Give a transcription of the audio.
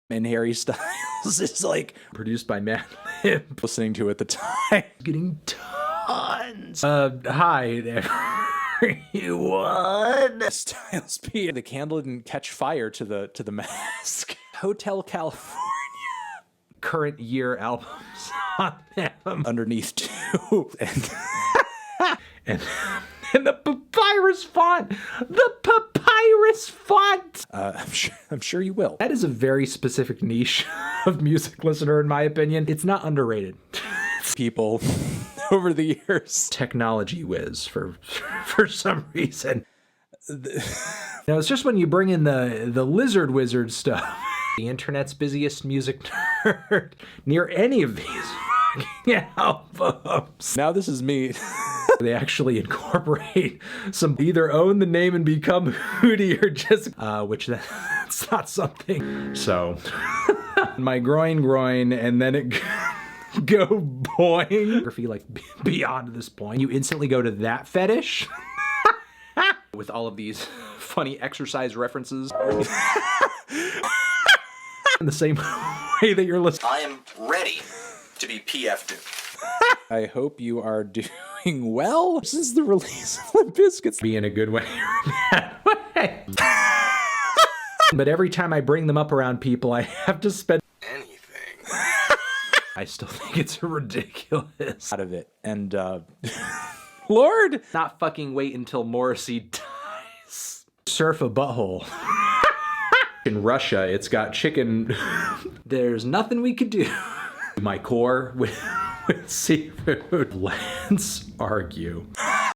And Harry Styles is like produced by Matt Lib. Listening to at the time. Getting tons. Hi there. Everyone. Styles P. The candle didn't catch fire to the mask. Hotel California. Current year albums on them. Underneath too. And the papyrus font. The papyrus font. I'm sure you will. That is a very specific niche of music listener, in my opinion. It's not underrated. People over the years. Technology whiz for some reason. Now it's just when you bring in the lizard wizard stuff. The internet's busiest music nerd near any of these fucking albums. Now this is me. They actually incorporate some, either own the name and become Hootie or just, which that's not something. So, my groin, and then it go boing. Like beyond this point, you instantly go to that fetish. With all of these funny exercise references. In the same way that you're listening. I am ready to be PF'd. I hope you are doing well since the release of Limp Bizkit's. Be in a good way or a bad way. But every time I bring them up around people, I have to spend Anything. I still think it's ridiculous. Out of it. And, Lord! Not fucking wait until Morrissey dies. Surf a butthole. In Russia, it's got chicken. There's nothing we could do. My core with seafood. Let's argue.